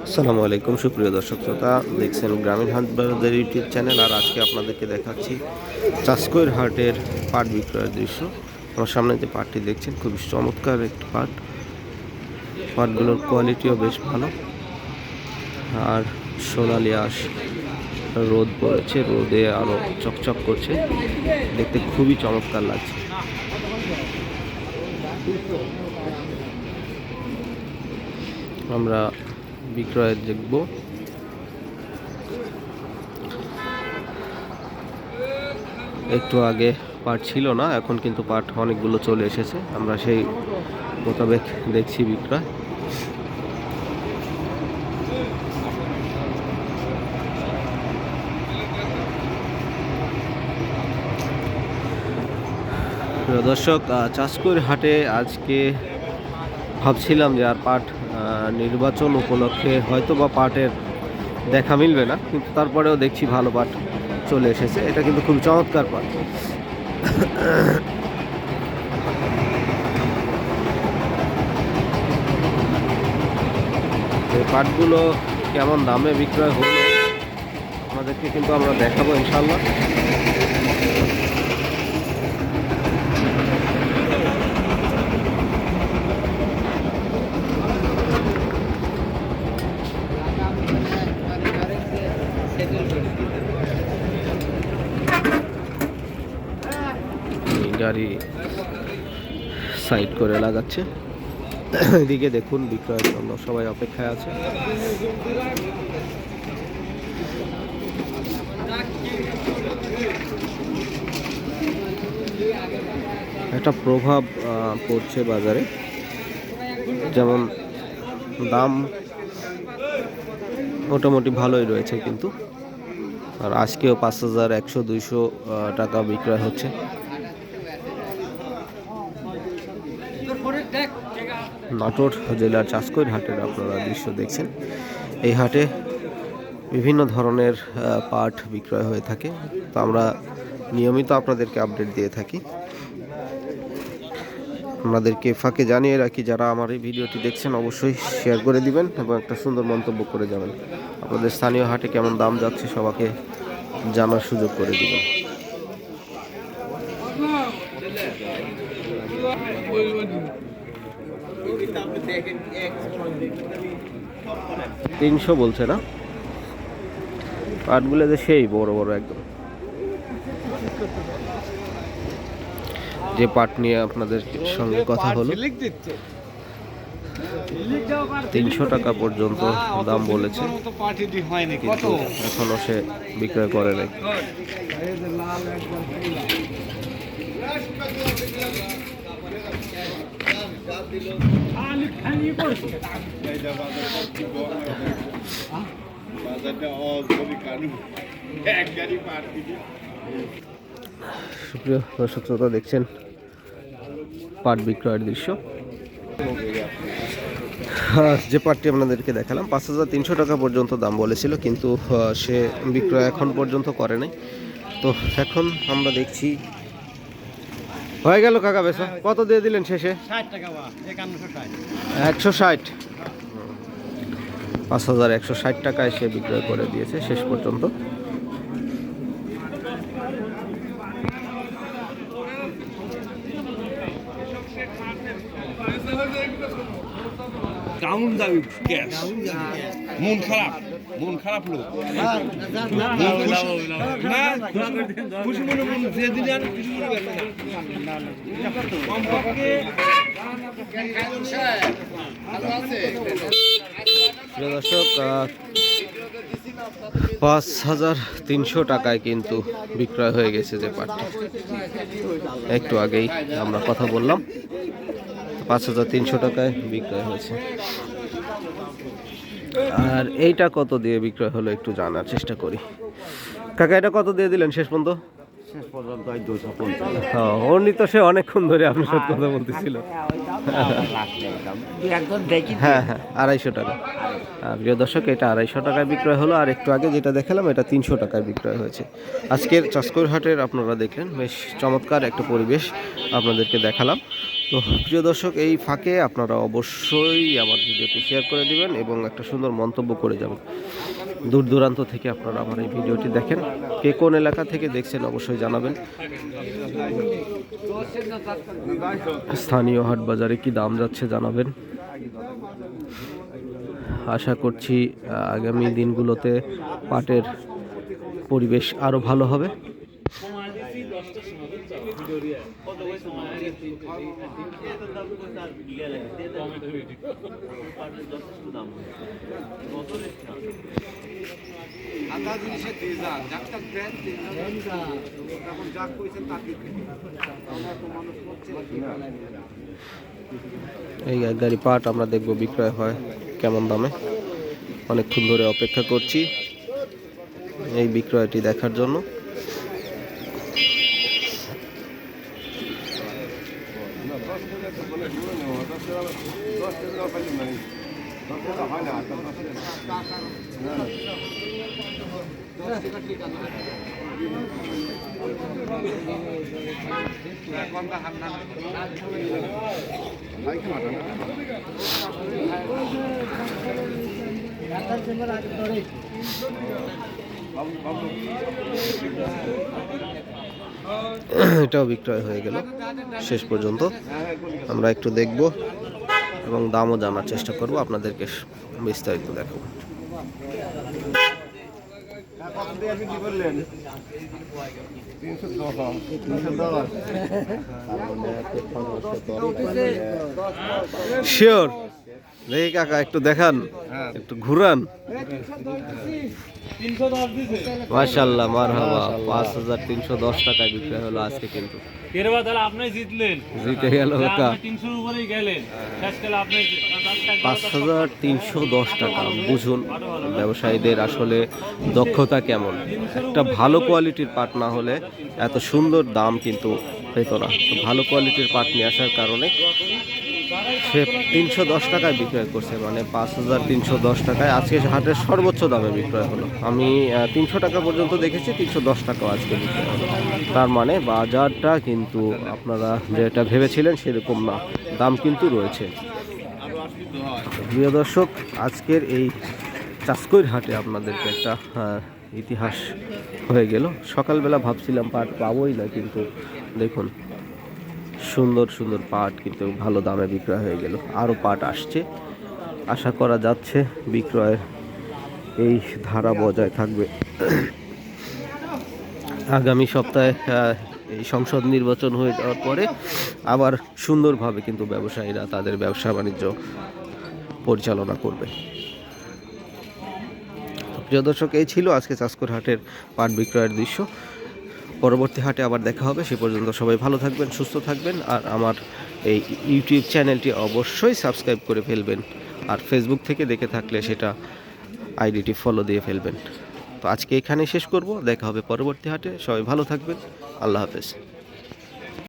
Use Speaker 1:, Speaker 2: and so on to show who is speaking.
Speaker 1: আসসালামু আলাইকুম সুপ্রিয় দর্শক শ্রোতা, দেখছেন গ্রামীণ হাট বাজার ইউটিউব চ্যানেল। আর আজকে আপনাদেরকে দেখাচ্ছি চাষকৈর হাটের পাট বিক্রয়ের দৃশ্য। আমার সামনে যে পাটটি দেখছেন খুবই চমৎকার একটি পাট। পাটগুলোর কোয়ালিটিও বেশ ভালো। আর সোনালি আঁশ, রোদ পড়েছে, রোদে আরও চকচক করছে, দেখতে খুবই চমৎকার লাগছে। আমরা বিক্রয় দেখব। একটু আগে পাট ছিল না, এখন কিন্তু পাট অনেকগুলো চলে এসেছে। আমরা সেই মোতাবেক দেখছি বিক্রয়। প্রিয় দর্শক, চাষকৈর হাটে আজকে ভাবছিলাম যে আর পাট নির্বাচন উপলক্ষে হয়তো বা পাটের দেখা মিলবে না, কিন্তু তারপরেও দেখছি ভালো পাট চলে এসেছে। এটা কিন্তু খুব চমৎকার পাট। এই পাটগুলো কেমন দামে বিক্রয় হলো আমাদেরকে কিন্তু আমরা দেখাবো ইনশাল্লাহ। গাড়ি সাইড করে লাগাচ্ছে। এদিকে দেখুন, বিক্রয়ের জন্য সবাই অপেক্ষায় আছে। একটা প্রভাব পড়ছে বাজারে, যেমন দাম মোটামুটি ভালোই রয়েছে, কিন্তু আর আজকেও ৫,০০০, ১০০, ২০০ টাকা বিক্রয় হচ্ছে। নাটোর জেলার চাষকৈর হাটের আপনারা দৃশ্য দেখছেন। এই হাটে বিভিন্ন ধরনের পাট বিক্রয় হয়ে থাকে, তো আমরা নিয়মিত আপনাদেরকে আপডেট দিয়ে থাকি। আপনাদেরকে ফাঁকে জানিয়ে রাখি, যারা আমার এই ভিডিওটি দেখছেন অবশ্যই শেয়ার করে দিবেন এবং একটা সুন্দর মন্তব্য করে যাবেন। আপনাদের স্থানীয় হাটে কেমন দাম যাচ্ছে সবাইকে জানার সুযোগ করে দিবেন। ৩০০ বলছে না? পাটগুলো যে সেই বড় বড় একদম। যে পাট নিয়ে আপনাদের সঙ্গে কথা হলো, ৩০০ টাকা পর্যন্ত দাম বলেছে, কিন্তু এখনো সে বিক্রয় করে নাই। সুপ্রিয় দর্শক শ্রোতা, দেখছেন পাট বিক্রয়ের দৃশ্য। যে পাটটি আপনাদেরকে দেখালাম ৫,৩০০ টাকা পর্যন্ত দাম বলেছিল, কিন্তু সে বিক্রয় এখন পর্যন্ত করে নাই। তো এখন আমরা দেখছি হয়ে গেল। কাকা বেচা কত দিয়ে দিলেন শেষে? ১৬০। ৫,১৬০ টাকায় সে বিক্রয় করে দিয়েছে শেষ পর্যন্ত।
Speaker 2: মন খারাপ, মন খারাপ লোক খুশি মনে মন দিয়ে দিলে আর খুশি মনে গেল
Speaker 1: না। দর্শক, ৫,৩০০ টাকায় কিন্তু বিক্রয় হয়ে গেছে যে পাটটি। একটু আগেই আমরা কথা বললাম, ৫,৩০০ টাকায় বিক্রয় হয়েছে। আর এইটা কত দিয়ে বিক্রয় হলো একটু জানার চেষ্টা করি। কাকা, এটা কত দিয়ে দিলেন শেষ পর্যন্ত? অর্নি তো সে অনেকক্ষণ ধরে আপনার সাথে কথা বলতেছিল। হ্যাঁ, ২৫০ টাকা। প্রিয় দর্শক, এটা ২৫০ টাকায় বিক্রয় হলো। আর একটু আগে যেটা দেখালাম এটা ৩০০ টাকায় বিক্রয় হয়েছে। আজকের চাষকৈর হাটের আপনারা দেখলেন বেশ চমৎকার একটা পরিবেশ আপনাদেরকে দেখালাম। তো প্রিয় দর্শক, এই ফাঁকে আপনারা অবশ্যই আমার ভিডিওটি শেয়ার করে দিবেন এবং একটা সুন্দর মন্তব্য করে যাবেন। দূর দূরান্ত থেকে আপনারা আমার এই ভিডিওটি দেখেন, কে কোন এলাকা থেকে দেখছেন অবশ্যই জানাবেন। স্থানীয় হাট বাজারে কি দাম যাচ্ছে জানাবেন। আশা করছি আগামী দিনগুলোতে পাটের পরিবেশ আরও ভালো হবে। এই এক গাড়ি পাট আমরা দেখব বিক্রয় হয় কেমন দামে। অনেকক্ষণ ধরে অপেক্ষা করছি এই বিক্রয়টি দেখার জন্য। এটাও বিক্রয় হয়ে গেল শেষ পর্যন্ত। আমরা একটু দেখব এবং দামও জানার চেষ্টা করব, আপনাদেরকে বিস্তারিত দেখাবো। শিওর দেখি কাকা, একটু দেখান, একটু ঘুরান। মাশাআল্লাহ, মারহাবা। 5310 টাকায় বিক্রয় হলো আজকে। কিন্তু জিতে গেল কাকা 5310 টাকা। বুঝুন ব্যবসায়ীদের আসলে দক্ষতা কেমন। একটা ভালো কোয়ালিটির পাট না হলে এত সুন্দর দাম কিন্তু পেত না। তো ভালো কোয়ালিটির পাট নিয়ে আসার কারণে সে 310 টাকায় বিক্রয় করছে, মানে 5310 টাকায় আজকে হাটের সর্বোচ্চ দামে বিক্রয় হলো। আমি 300 টাকা পর্যন্ত দেখেছি, 310 টাকাও আজকে বিক্রয় হলো। তার মানে বাজারটা কিন্তু আপনারা যেটা ভেবেছিলেন সেরকম না, দাম কিন্তু রয়েছে। প্রিয় দর্শক, আজকের এই চাষকৈর হাটে আপনাদেরকে একটা ইতিহাস হয়ে গেল। সকালবেলা ভাবছিলাম পাট পাবোই না, কিন্তু দেখুন সুন্দর সুন্দর পাট কিন্তু ভালো দামে বিক্রয় হয়ে গেল। আরও পাট আসছে, আশা করা যাচ্ছে বিক্রয়ের এই ধারা বজায় থাকবে। আগামী সপ্তাহে এই সংসদ নির্বাচন হয়ে যাওয়ার পরে আবার সুন্দরভাবে কিন্তু ব্যবসায়ীরা তাদের ব্যবসা বাণিজ্য পরিচালনা করবে। প্রিয় দর্শক, এই ছিল আজকে চাষকৈর হাটের পাট বিক্রয়ের দৃশ্য। পরবর্তী হাটে আবার দেখা হবে। সে পর্যন্ত সবাই ভালো থাকবেন, সুস্থ থাকবেন। আর আমার এই ইউটিউব চ্যানেলটি অবশ্যই সাবস্ক্রাইব করে ফেলবেন। আর ফেসবুক থেকে দেখে থাকলে সেটা আইডিটি ফলো দিয়ে ফেলবেন। তো আজকে এখানে শেষ করব, দেখা হবে পরবর্তী হাটে। সবাই ভালো থাকবেন, আল্লাহ হাফেজ।